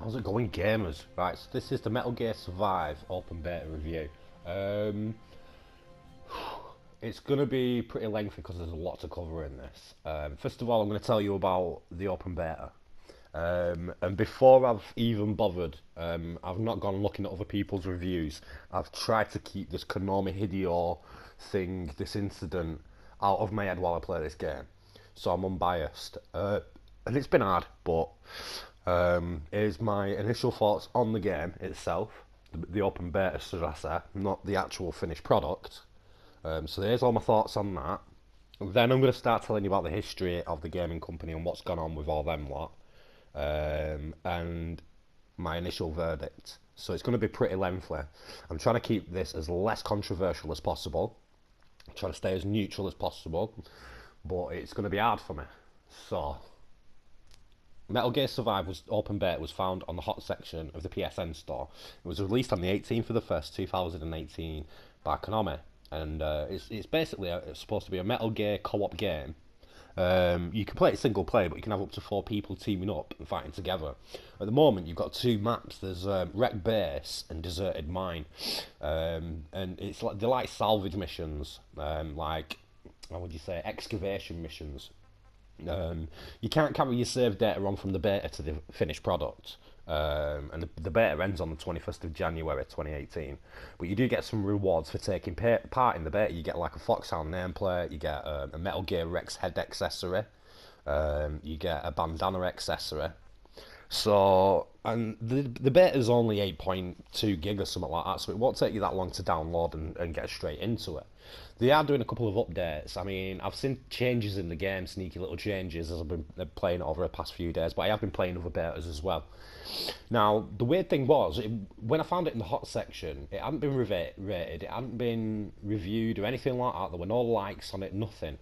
How's it going, gamers? Right, so this is the Metal Gear Survive open beta review. Um, it's going to be pretty lengthy because there's a lot to cover in this. First of all, I'm going to tell you about the open beta. And before I've even bothered, I've not gone looking at other people's reviews. I've tried to keep this Konami Hideo thing, this incident, out of my head while I play this game. So I'm unbiased. And it's been hard, but here's my initial thoughts on the game itself, the open beta, should I say, not the actual finished product. So here's all my thoughts on that. Then I'm going to start telling you about the history of the gaming company and what's gone on with all them lot, and my initial verdict. So it's going to be pretty lengthy. I'm trying to keep this as less controversial as possible. I'm trying to stay as neutral as possible, but it's going to be hard for me. So, Metal Gear Survive was open beta was found on the hot section of the PSN store. It was released on the 18th of the 1st, 2018 by Konami, and it's basically it's supposed to be a Metal Gear co-op game. You can play it single player, but you can have up to 4 people teaming up and fighting together. At the moment, you've got 2 maps. There's Wreck Base and Deserted Mine, and it's like they're like salvage missions, like how would you say, excavation missions. You can't carry your save data on from the beta to the finished product. And the beta ends on the 21st of January 2018. But you do get some rewards for taking part in the beta. You get like a Foxhound nameplate, you get a Metal Gear Rex head accessory, you get a bandana accessory. So, and the beta is only 8.2 gig or something like that, so it won't take you that long to download and get straight into it. They are doing a couple of updates. I mean, I've seen changes in the game, sneaky little changes as I've been playing it over the past few days, but I have been playing other betas as well. Now, the weird thing was, when I found it in the hot section, it hadn't been rated, it hadn't been reviewed or anything like that. There were no likes on it, nothing.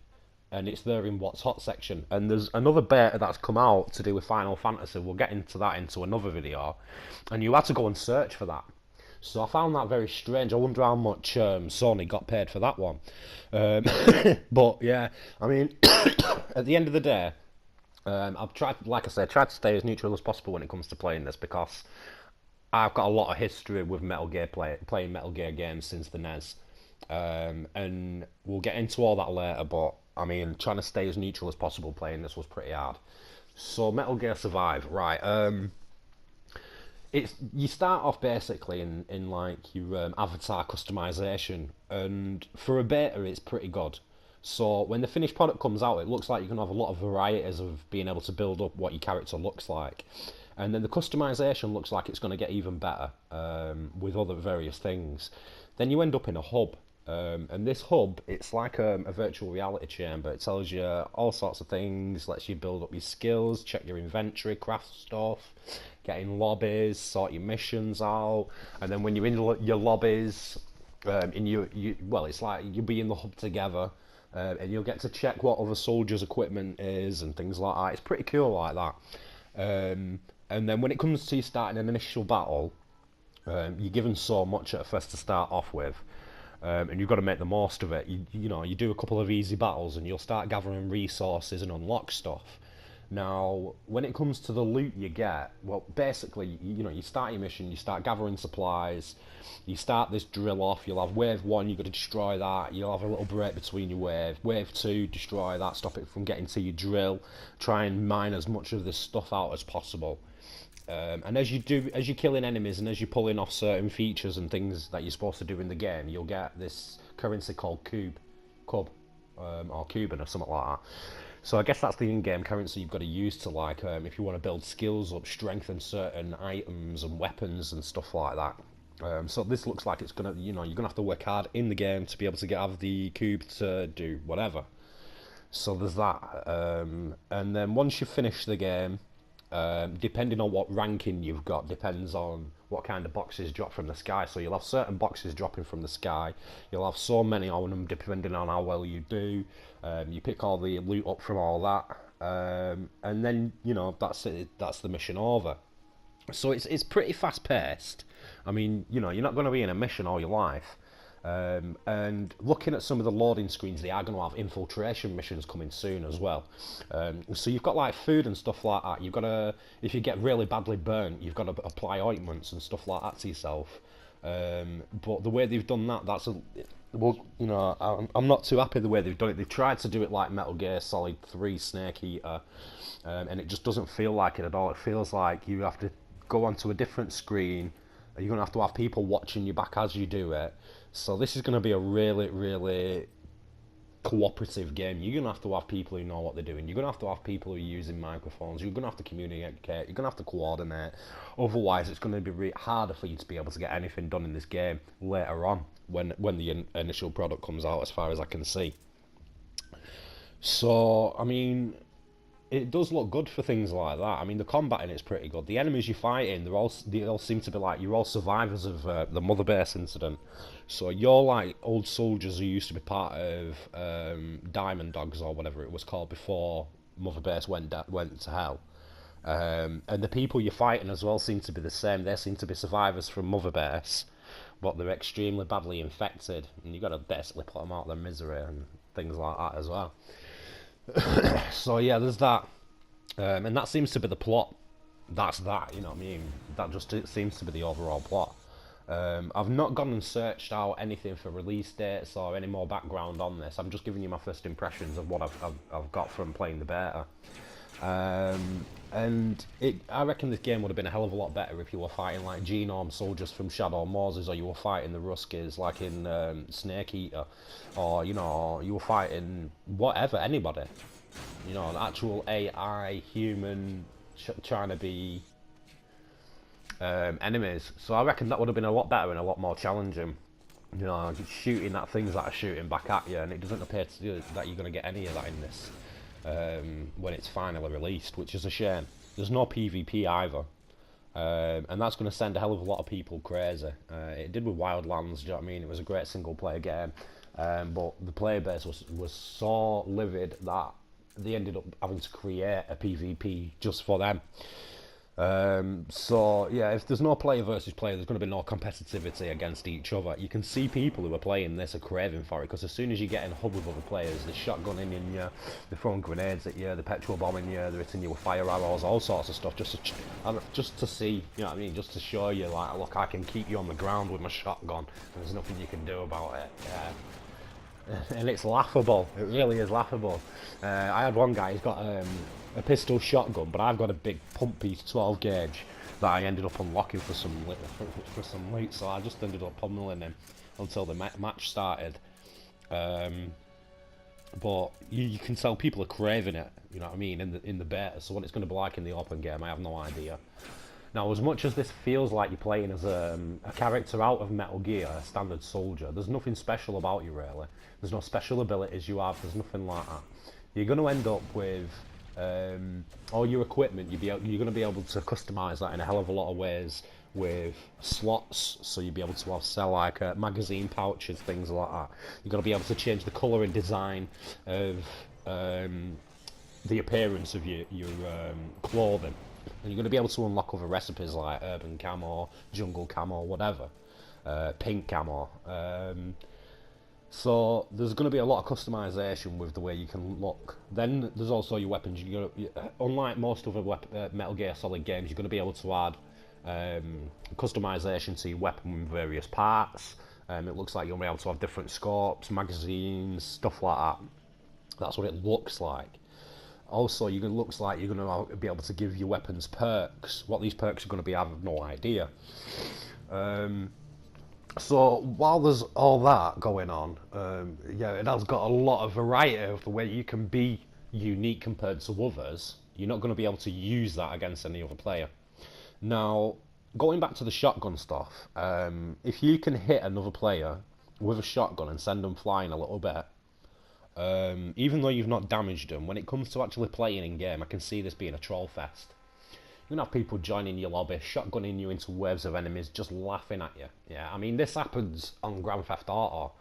And it's there in what's hot section. And there's another beta that's come out to do with Final Fantasy. We'll get into that into another video. And you had to go and search for that. So I found that very strange. I wonder how much Sony got paid for that one. But yeah, I mean, at the end of the day, I've tried, like I said, tried to stay as neutral as possible when it comes to playing this, because I've got a lot of history with Metal Gear playing Metal Gear games since the NES. And we'll get into all that later, but I mean, trying to stay as neutral as possible playing this was pretty hard. So, Metal Gear Survive, right? It's you start off basically in like your avatar customization, and for a beta, it's pretty good. So when the finished product comes out, it looks like you're gonna have a lot of varieties of being able to build up what your character looks like, and then the customization looks like it's gonna get even better with other various things. Then you end up in a hub. And this hub, it's like a virtual reality chamber. It tells you all sorts of things, lets you build up your skills, check your inventory, craft stuff, get in lobbies, sort your missions out, and then when you're in your lobbies, well, it's like you'll be in the hub together, and you'll get to check what other soldiers' equipment is and things like that. It's pretty cool like that. And then when it comes to starting an initial battle, you're given so much at first to start off with. And you've got to make the most of it. You know, you do a couple of easy battles and you'll start gathering resources and unlock stuff. Now, when it comes to the loot you get, well, basically, you know, you start your mission, you start gathering supplies, you start this drill off, you'll have wave 1, you've got to destroy that, you'll have a little break between your wave 2, destroy that, stop it from getting to your drill, try and mine as much of this stuff out as possible. And as you're killing enemies and as you're pulling off certain features and things that you're supposed to do in the game, you'll get this currency called cub, or Cuban or something like that. So I guess that's the in-game currency you've got to use to, like, if you want to build skills up, strengthen certain items and weapons and stuff like that. So this looks like it's gonna, you know, you're gonna have to work hard in the game to be able to have the cube to do whatever. So there's that, and then once you finish the game. Depending on what ranking you've got, depends on what kind of boxes drop from the sky. So you'll have certain boxes dropping from the sky. You'll have so many on them, depending on how well you do. You pick all the loot up from all that, and then, you know, that's it. That's the mission over. So it's pretty fast paced. I mean, you know, you're not going to be in a mission all your life. And looking at some of the loading screens, they are going to have infiltration missions coming soon as well. So you've got like food and stuff like that. You've got to, if you get really badly burnt, you've got to apply ointments and stuff like that to yourself. But the way they've done that, well, you know, I'm not too happy the way they've done it. They've tried to do it like Metal Gear Solid 3 Snake Eater, and it just doesn't feel like it at all. It feels like you have to go onto a different screen. You're going to have people watching you back as you do it. So this is going to be a really, really cooperative game. You're going to have people who know what they're doing. You're going to have people who are using microphones. You're going to have to communicate. You're going to have to coordinate. Otherwise, it's going to be harder for you to be able to get anything done in this game later on when the initial product comes out, as far as I can see. So, I mean, it does look good for things like that. I mean, the combat in it's pretty good. The enemies you fight in, they all seem to be like, you're all survivors of the Mother Base incident. So you're like old soldiers who used to be part of Diamond Dogs or whatever it was called before Mother Base went to hell. And the people you're fighting as well seem to be the same. They seem to be survivors from Mother Base, but they're extremely badly infected, and you've got to basically put them out of their misery and things like that as well. So yeah, there's that, and that seems to be the plot. That's that, you know what I mean? That just seems to be the overall plot. I've not gone and searched out anything for release dates or any more background on this. I'm just giving you my first impressions of what I've got from playing the beta. And I reckon this game would have been a hell of a lot better if you were fighting like Genome soldiers from Shadow Moses, or you were fighting the Ruskies like in Snake Eater, or you know, you were fighting whatever, anybody, you know, an actual AI human trying to be enemies. So I reckon that would have been a lot better and a lot more challenging. You know, just shooting at things that are shooting back at you, and it doesn't appear that you're going to get any of that in this. When it's finally released, which is a shame. There's no PvP either, and that's going to send a hell of a lot of people crazy. It did with Wildlands, do you know what I mean? It was a great single player game, but the player base was so livid that they ended up having to create a PvP just for them. So yeah, if there's no player versus player, there's going to be no competitivity against each other. You can see people who are playing this are craving for it, because as soon as you get in a hub with other players, they're shotgunning in you, they're throwing grenades at you, they're petrol bombing you, they're hitting you with fire arrows, all sorts of stuff, just to see, you know what I mean, just to show you, like, look, I can keep you on the ground with my shotgun, and there's nothing you can do about it. Yeah. And it's laughable. It really is laughable. I had one guy, he's got a pistol shotgun, but I've got a big pump piece 12 gauge that I ended up unlocking for some loot, so I just ended up pummeling him until the match started. But you can tell people are craving it, you know what I mean, in the beta. So what it's going to be like in the open game, I have no idea. Now, as much as this feels like you're playing as a character out of Metal Gear, a standard soldier, there's nothing special about you, really. There's no special abilities you have, there's nothing like that. You're going to end up with all your equipment, you're going to be able to customise that in a hell of a lot of ways with slots, so you'll be able to sell like magazine pouches, things like that. You're going to be able to change the colour and design of the appearance of your clothing. And you're going to be able to unlock other recipes like urban camo, jungle camo, whatever, pink camo. So there's going to be a lot of customization with the way you can look. Then there's also your weapons. Unlike most other Metal Gear Solid games, you're going to be able to add customization to your weapon with various parts. It looks like you'll be able to have different scopes, magazines, stuff like that. That's what it looks like. Also, it looks like you're going to be able to give your weapons perks. What these perks are going to be, I have no idea. So while there's all that going on, yeah, it has got a lot of variety of the way you can be unique compared to others. You're not going to be able to use that against any other player. Now, going back to the shotgun stuff, if you can hit another player with a shotgun and send them flying a little bit, even though you've not damaged them, when it comes to actually playing in game, I can see this being a troll fest. You're going to have people joining your lobby, shotgunning you into waves of enemies, just laughing at you. Yeah, I mean, this happens on Grand Theft Auto.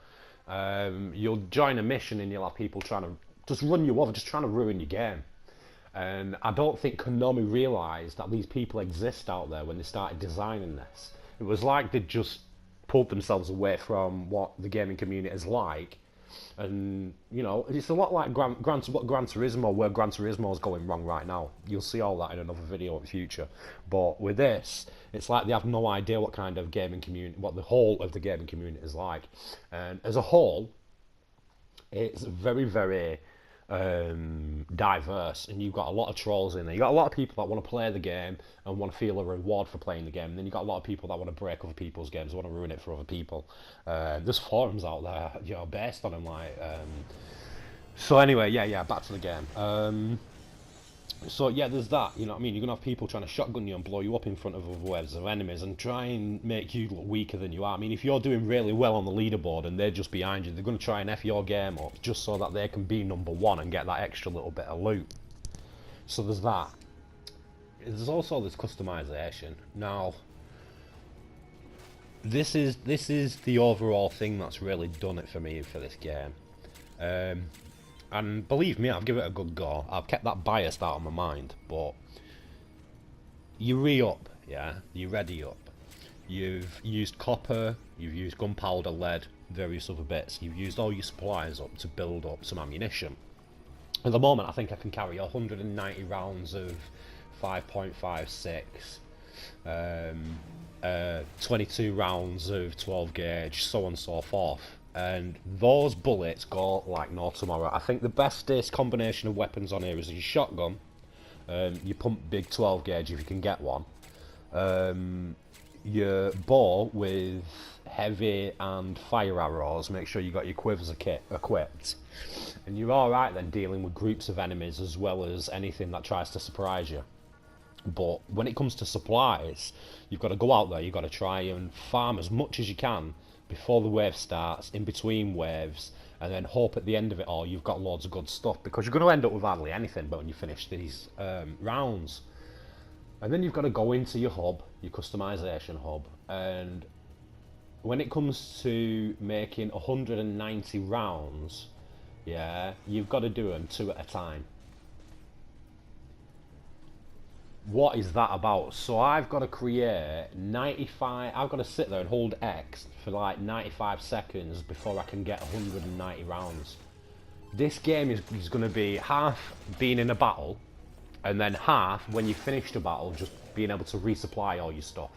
You'll join a mission and you'll have people trying to just run you over, just trying to ruin your game. And I don't think Konami realised that these people exist out there when they started designing this. It was like they just pulled themselves away from what the gaming community is like. And, you know, it's a lot like Gran Turismo, where Gran Turismo is going wrong right now. You'll see all that in another video in the future. But with this, it's like they have no idea what kind of gaming community, what the whole of the gaming community is like. And as a whole, it's very, very diverse, and you've got a lot of trolls in there. You've got a lot of people that want to play the game and want to feel a reward for playing the game, and then you've got a lot of people that want to break other people's games, want to ruin it for other people. There's forums out there, you know, based on them, like so anyway, yeah, back to the game. So yeah, there's that, you know what I mean? You're going to have people trying to shotgun you and blow you up in front of other waves of enemies and try and make you look weaker than you are. I mean, if you're doing really well on the leaderboard and they're just behind you, they're going to try and F your game up just so that they can be number one and get that extra little bit of loot. So there's that. There's also this customization. Now, this is the overall thing that's really done it for me for this game. And believe me, I've given it a good go. I've kept that bias out of my mind, but you re-up, yeah? You ready up. You've used copper, you've used gunpowder, lead, various other bits. You've used all your supplies up to build up some ammunition. At the moment, I think I can carry 190 rounds of 5.56, 22 rounds of 12 gauge, so on and so forth. And those bullets go like no tomorrow. I think the bestest combination of weapons on here is your shotgun, your pump big 12 gauge if you can get one, your bow with heavy and fire arrows, make sure you got your quivers equipped, and you're alright then dealing with groups of enemies as well as anything that tries to surprise you. But when it comes to supplies, you've got to go out there, you've got to try and farm as much as you can before the wave starts, in between waves, and then hope at the end of it all you've got loads of good stuff, because you're going to end up with hardly anything but when you finish these rounds. And then you've got to go into your hub, your customization hub, and when it comes to making 190 rounds, yeah, you've got to do them 2 at a time. What is that about? So I've got to create 95, I've got to sit there and hold X for like 95 seconds before I can get 190 rounds. This game is going to be half being in a battle, and then half when you finish the battle just being able to resupply all your stuff.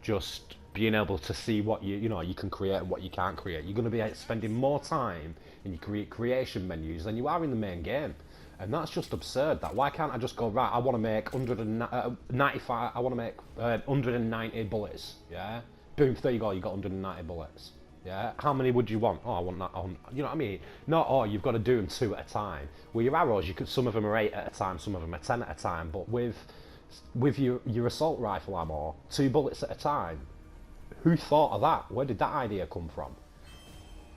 Just being able to see what you know you can create and what you can't create. You're going to be spending more time in your creation menus than you are in the main game. And that's just absurd. That why can't I just go, right, I want to make 195, I want to make 190 bullets, yeah? Boom, there you go, you got 190 bullets, yeah? How many would you want? Oh, I want that, you know what I mean? Not, oh, you've got to do them 2 at a time. With your arrows, you could, some of them are 8 at a time, some of them are 10 at a time, but with your assault rifle ammo, 2 bullets at a time. Who thought of that? Where did that idea come from?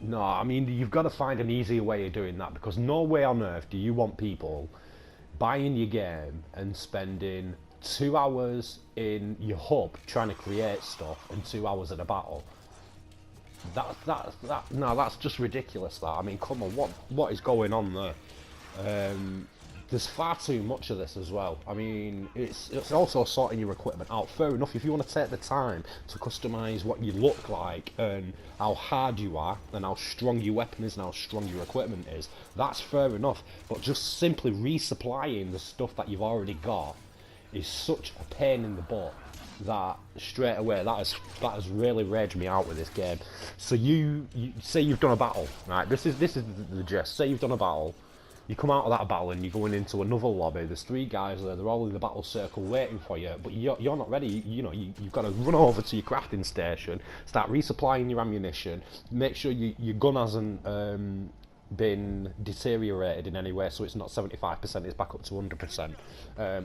No, I mean, you've got to find an easier way of doing that, because no way on earth do you want people buying your game and spending 2 hours in your hub trying to create stuff and 2 hours in a battle. No, that's just ridiculous. That, I mean, come on, what is going on there? There's far too much of this as well. I mean, it's also sorting your equipment out. Fair enough, if you want to take the time to customise what you look like and how hard you are and how strong your weapon is and how strong your equipment is, that's fair enough. But just simply resupplying the stuff that you've already got is such a pain in the butt that straight away that has really raged me out with this game. So you say you've done a battle, right? This is the gist. Say you've done a battle. You come out of that battle and you're going into another lobby. There's 3 guys there. They're all in the battle circle waiting for you, but you're not ready. You know, you've got to run over to your crafting station, start resupplying your ammunition, make sure your gun hasn't been deteriorated in any way, so it's not 75%, it's back up to 100%.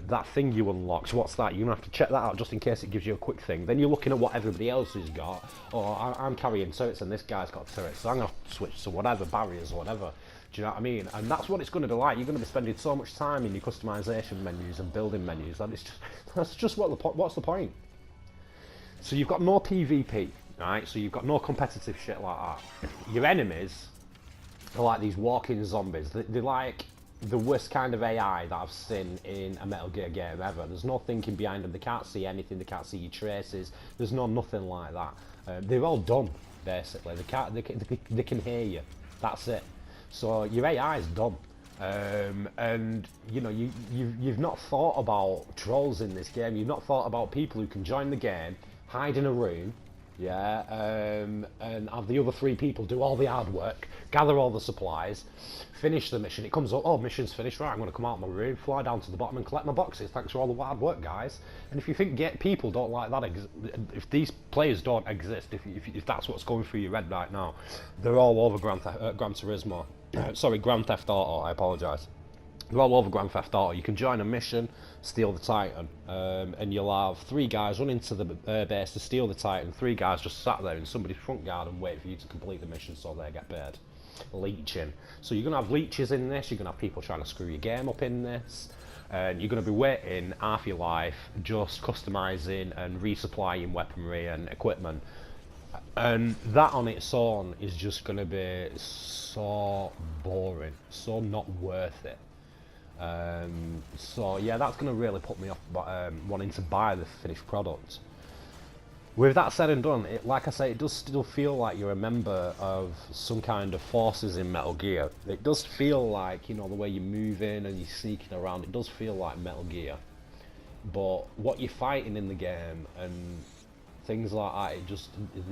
That thing you unlocked, what's that? You're going to have to check that out just in case it gives you a quick thing. Then you're looking at what everybody else has got. Oh, I'm carrying turrets and this guy's got turrets, so I'm going to switch to whatever, barriers or whatever. Do you know what I mean? And that's what it's going to be like. You're going to be spending so much time in your customization menus and building menus, and that's just what's the point? So you've got no PvP, right? So you've got no competitive shit like that. Your enemies are like these walking zombies. They're like the worst kind of AI that I've seen in a Metal Gear game ever. There's no thinking behind them. They can't see anything. They can't see your traces. There's nothing like that. They're all dumb, basically. They can hear you. That's it. So your AI is dumb. And you know you've not thought about trolls in this game. You've not thought about people who can join the game, hide in a room, and have the other 3 people do all the hard work, gather all the supplies, finish the mission. It comes up, oh, mission's finished, right, I'm going to come out of my room, fly down to the bottom and collect my boxes. Thanks for all the hard work, guys. And if you think people don't like that, if these players don't exist, if that's what's going through your head right now, they're all over Gran Turismo. Sorry, Grand Theft Auto, I apologise. They're all over Grand Theft Auto. You can join a mission, steal the Titan, and you'll have 3 guys run into the base to steal the Titan, 3 guys just sat there in somebody's front garden wait for you to complete the mission so they get paid. Leeching. So you're going to have leeches in this, you're going to have people trying to screw your game up in this, and you're going to be waiting half your life just customising and resupplying weaponry and equipment. And that on its own is just going to be so boring, so not worth it. So yeah, that's going to really put me off wanting to buy the finished product. With that said and done, like I say, it does still feel like you're a member of some kind of forces in Metal Gear. It does feel like, you know, the way you're moving and you're sneaking around, it does feel like Metal Gear. But what you're fighting in the game and things like that,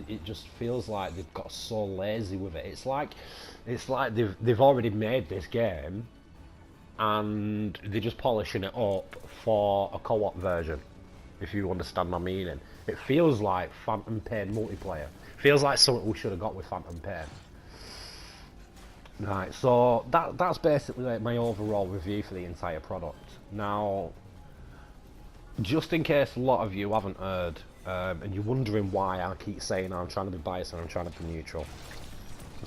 it just feels like they've got so lazy with it. It's like they've already made this game and they're just polishing it up for a co-op version, if you understand my meaning. It feels like Phantom Pain multiplayer. It feels like something we should have got with Phantom Pain. Right, so that's basically like my overall review for the entire product. Now, just in case a lot of you haven't heard, and you're wondering why I keep saying I'm trying to be biased and I'm trying to be neutral.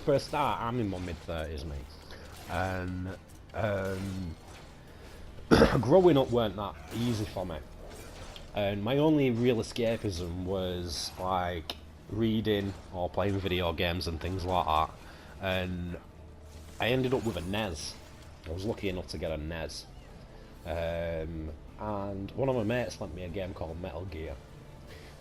For a start, I'm in my mid-30s, mate. And growing up weren't that easy for me. And my only real escapism was like reading or playing video games and things like that. And I ended up with a NES. I was lucky enough to get a NES. And one of my mates lent me a game called Metal Gear.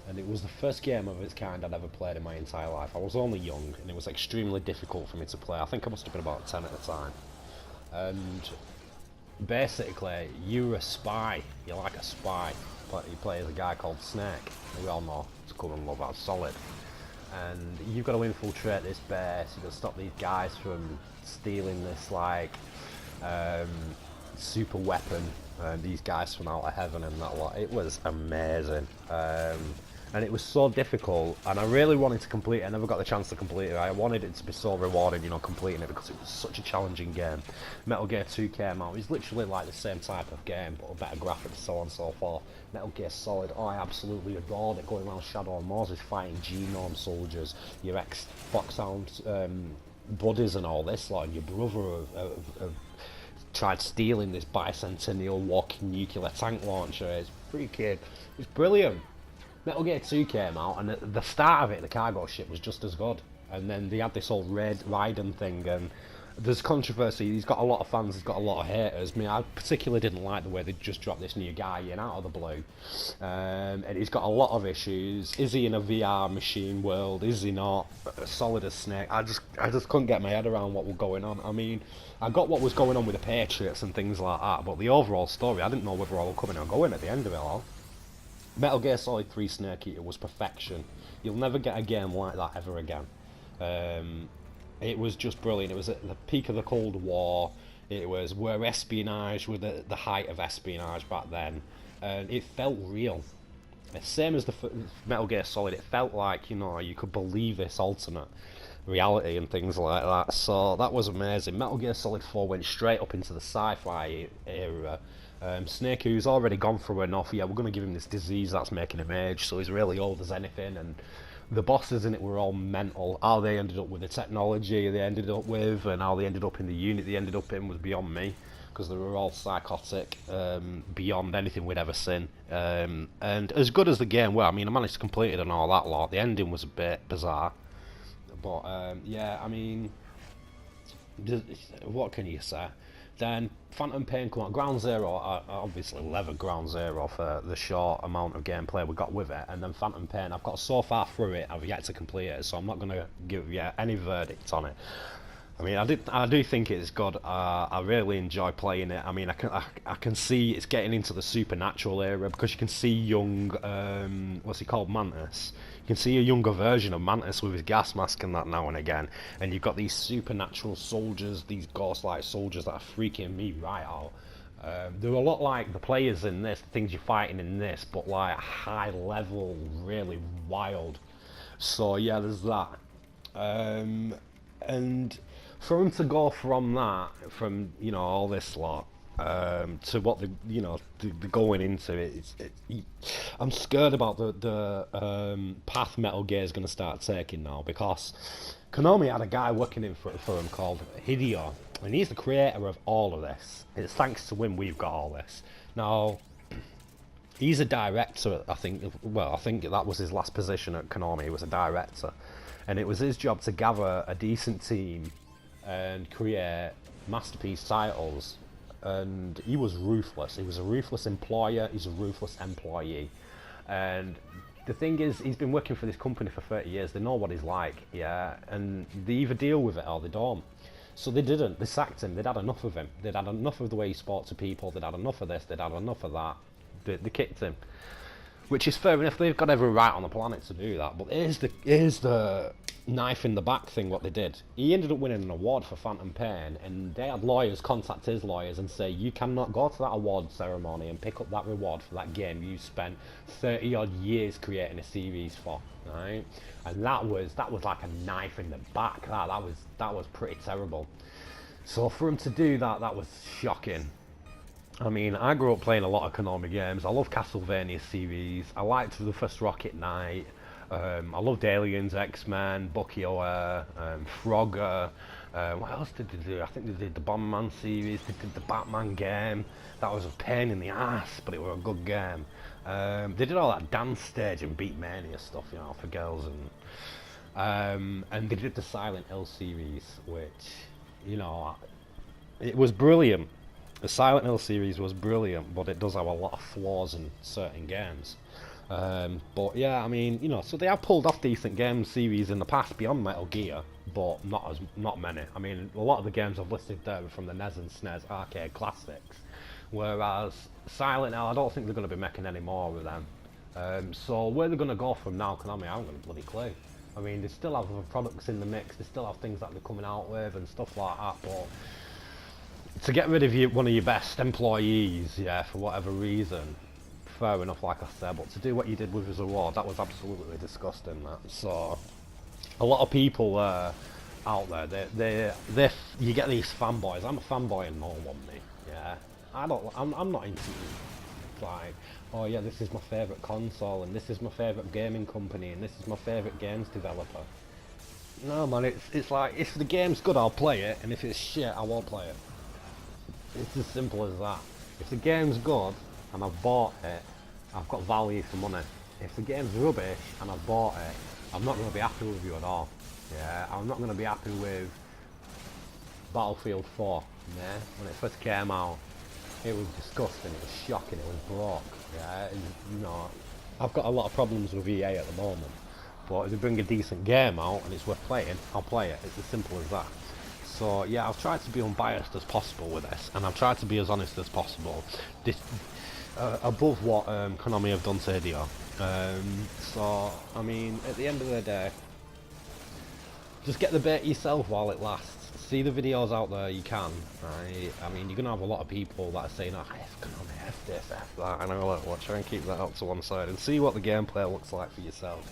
And it was the first game of its kind I'd ever played in my entire life. I was only young and it was extremely difficult for me to play. I think I must have been about 10 at the time. And basically, you're a spy. You're like a spy. But you play as a guy called Snake. We all know it's cool and love that solid. And you've got to infiltrate this base. You've got to stop these guys from stealing this like super weapon. These guys from out of heaven and that lot. It was amazing. And it was so difficult, and I really wanted to complete it. I never got the chance to complete it. I wanted it to be so rewarding, you know, completing it, because it was such a challenging game. Metal Gear 2 came out. It was literally like the same type of game, but better graphics, so on and so forth. Metal Gear Solid, oh, I absolutely adored it. Going around Shadow and Moses fighting genome soldiers, your ex-Foxhound buddies and all this, like, and your brother have tried stealing this bicentennial walking nuclear tank launcher. It's freaking, it's brilliant. Metal Gear 2 came out, and at the start of it, the cargo ship was just as good. And then they had this whole Raiden thing, and there's controversy. He's got a lot of fans, he's got a lot of haters. I mean, I particularly didn't like the way they just dropped this new guy in out of the blue. And he's got a lot of issues. Is he in a VR machine world? Is he not? Solid as Snake. I just couldn't get my head around what was going on. I mean, I got what was going on with the Patriots and things like that, but the overall story, I didn't know whether I was coming or going at the end of it all. Metal Gear Solid 3 Snake Eater was perfection. You'll never get a game like that ever again. It was just brilliant. It was at the peak of the Cold War. It was where espionage was the height of espionage back then. And it felt real. Same as the Metal Gear Solid, it felt like, you know, you could believe this alternate reality and things like that. So that was amazing. Metal Gear Solid 4 went straight up into the sci-fi era. Snake, who's already gone through enough, yeah, we're going to give him this disease that's making him age, so he's really old as anything, and the bosses in it were all mental. How they ended up with the technology they ended up with, and how they ended up in the unit they ended up in was beyond me, because they were all psychotic, beyond anything we'd ever seen. And as good as the game were, I mean, I managed to complete it and all that lot, the ending was a bit bizarre, but yeah, I mean, what can you say? Then Phantom Pain come out. Ground Zero, I obviously levered Ground Zero for the short amount of gameplay we got with it. And then Phantom Pain, I've got so far through it, I've yet to complete it, so I'm not going to give yet any verdict on it. I mean, I do think it's good. I really enjoy playing it. I mean, I can see it's getting into the supernatural era, because you can see young, what's he called, Mantis. You can see a younger version of Mantis with his gas mask and that now and again. And you've got these supernatural soldiers, these ghost-like soldiers that are freaking me right out. They're a lot like the players in this, the things you're fighting in this, but like high level, really wild. So yeah, there's that. And for him to go from that, from, you know, all this lot, to what the, you know, the going into it, I'm scared about the path Metal Gear is going to start taking now, because Konami had a guy working in for him called Hideo, and he's the creator of all of this. It's thanks to him we've got all this. Now, he's a director, I think. Well, I think that was his last position at Konami. He was a director, and it was his job to gather a decent team and create masterpiece titles. And he was ruthless. He was a ruthless employer. He's a ruthless employee. And the thing is, he's been working for this company for 30 years. They know what he's like, yeah. And they either deal with it or they don't. So they didn't. They sacked him. They'd had enough of him. They'd had enough of the way he spoke to people. They'd had enough of this. They'd had enough of that. They kicked him. Which is fair enough. They've got every right on the planet to do that. But here's the knife in the back thing what they did. He ended up winning an award for Phantom Pain, and they had lawyers contact his lawyers and say, you cannot go to that award ceremony and pick up that reward for that game you spent 30 odd years creating a series for, right? And that was like a knife in the back. That was pretty terrible. So for him to do that, that was shocking. I mean, I grew up playing a lot of Konami games. I love Castlevania series. I liked the first Rocket Knight. I loved Aliens, X-Men, Bucky O'Hare, Frogger. What else did they do? I think they did the Bomberman series. They did the Batman game. That was a pain in the ass, but it was a good game. They did all that dance stage and Beatmania stuff, you know, for girls, and they did the Silent Hill series, which, you know, it was brilliant. The Silent Hill series was brilliant, but it does have a lot of flaws in certain games. But yeah, I mean, you know, so they have pulled off decent game series in the past beyond Metal Gear, but not many. I mean, a lot of the games I've listed there are from the NES and SNES arcade classics, whereas Silent Hill, I don't think they're going to be making any more with them. So where they're going to go from now, Konami, I haven't got a bloody clue. I mean, they still have other products in the mix, they still have things that they're coming out with and stuff like that, but to get rid of one of your best employees, yeah, for whatever reason, fair enough, like I said, but to do what you did with his award, that was absolutely disgusting, that. So, a lot of people out there, you get these fanboys. I'm a fanboy and no one, me, yeah. I'm not into like, oh yeah, this is my favourite console, and this is my favourite gaming company, and this is my favourite games developer. No man, it's like, if the game's good, I'll play it, and if it's shit, I won't play it. It's as simple as that. If the game's good and I've bought it, I've got value for money. If the game's rubbish and I've bought it, I'm not going to be happy with you at all. Yeah, I'm not going to be happy with Battlefield 4. Yeah, when it first came out, it was disgusting. It was shocking. It was broke. Yeah, and, you know, I've got a lot of problems with EA at the moment. But if they bring a decent game out and it's worth playing, I'll play it. It's as simple as that. So yeah, I've tried to be unbiased as possible with this, and I've tried to be as honest as possible. This, above what Konami have done to Hideo. So, I mean, at the end of the day, just get the bait yourself while it lasts. See the videos out there you can, right? I mean, you're going to have a lot of people that are saying, oh, F Konami, F this, F that, and I'll try and keep that up to one side and see what the gameplay looks like for yourself.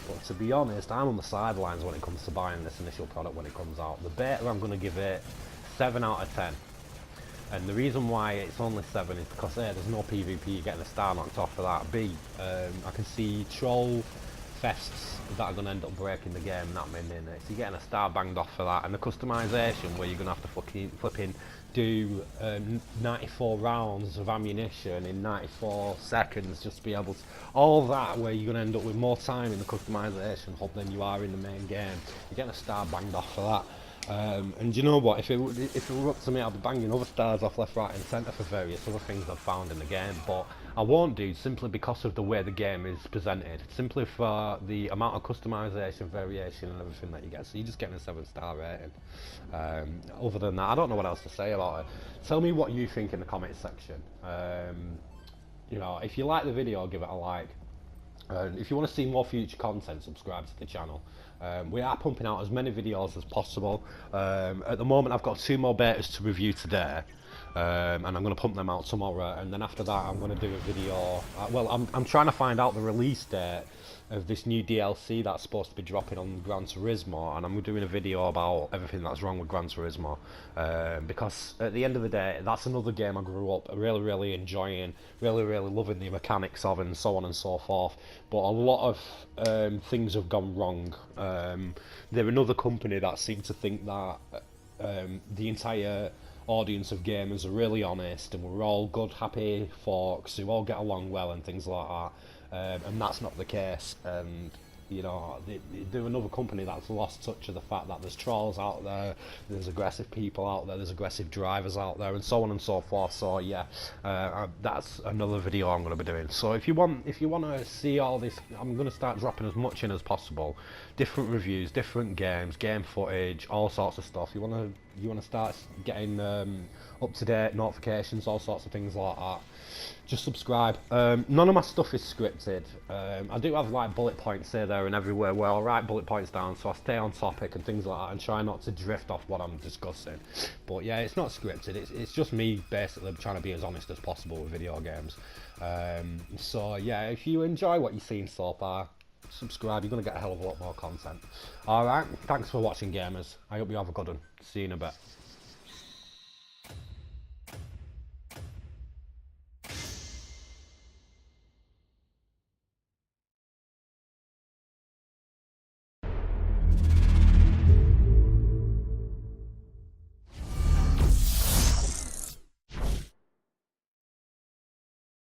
But to be honest, I'm on the sidelines when it comes to buying this initial product when it comes out. The beta, I'm going to give it 7 out of 10. And the reason why it's only 7 is because A, there's no PvP, you're getting a star knocked off for that. B, I can see troll fests that are going to end up breaking the game not many minutes. You're getting a star banged off for that, and the customization where you're going to have to flipping do 94 rounds of ammunition in 94 seconds just to be able to, all that, where you're going to end up with more time in the customization hub than you are in the main game. You're getting a star banged off for that. And you know what? If it were up to me, I'd be banging other stars off left, right, and centre for various other things I've found in the game. But I won't do, simply because of the way the game is presented. Simply for the amount of customization, variation, and everything that you get. So you're just getting a 7-star rating. Other than that, I don't know what else to say about it. Tell me what you think in the comments section. You know, if you like the video, give it a like. If you want to see more future content, subscribe to the channel. We are pumping out as many videos as possible. At the moment, I've got 2 more betas to review today, and I'm going to pump them out tomorrow. And then after that, I'm going to do a video. Well, I'm trying to find out the release date of this new DLC that's supposed to be dropping on Gran Turismo, and I'm doing a video about everything that's wrong with Gran Turismo, because at the end of the day, that's another game I grew up really enjoying, really loving the mechanics of, and so on and so forth. But a lot of things have gone wrong. They're another company that seem to think that the entire audience of gamers are really honest, and we're all good, happy folks who all get along well and things like that. And that's not the case. And you know, they're another company that's lost touch of the fact that there's trolls out there, there's aggressive people out there, there's aggressive drivers out there, and so on and so forth. So yeah, that's another video I'm going to be doing. So if you want to see all this, I'm going to start dropping as much in as possible, different reviews, different games, game footage, all sorts of stuff. You want to start getting up to date notifications, all sorts of things like that. Just subscribe. None of my stuff is scripted. I do have like bullet points here, there and everywhere where I'll write bullet points down, so I stay on topic and things like that, and try not to drift off what I'm discussing. But yeah, it's not scripted. It's just me basically trying to be as honest as possible with video games. So yeah, if you enjoy what you've seen so far, subscribe. You're going to get a hell of a lot more content. Alright, thanks for watching, gamers. I hope you have a good one. See you in a bit.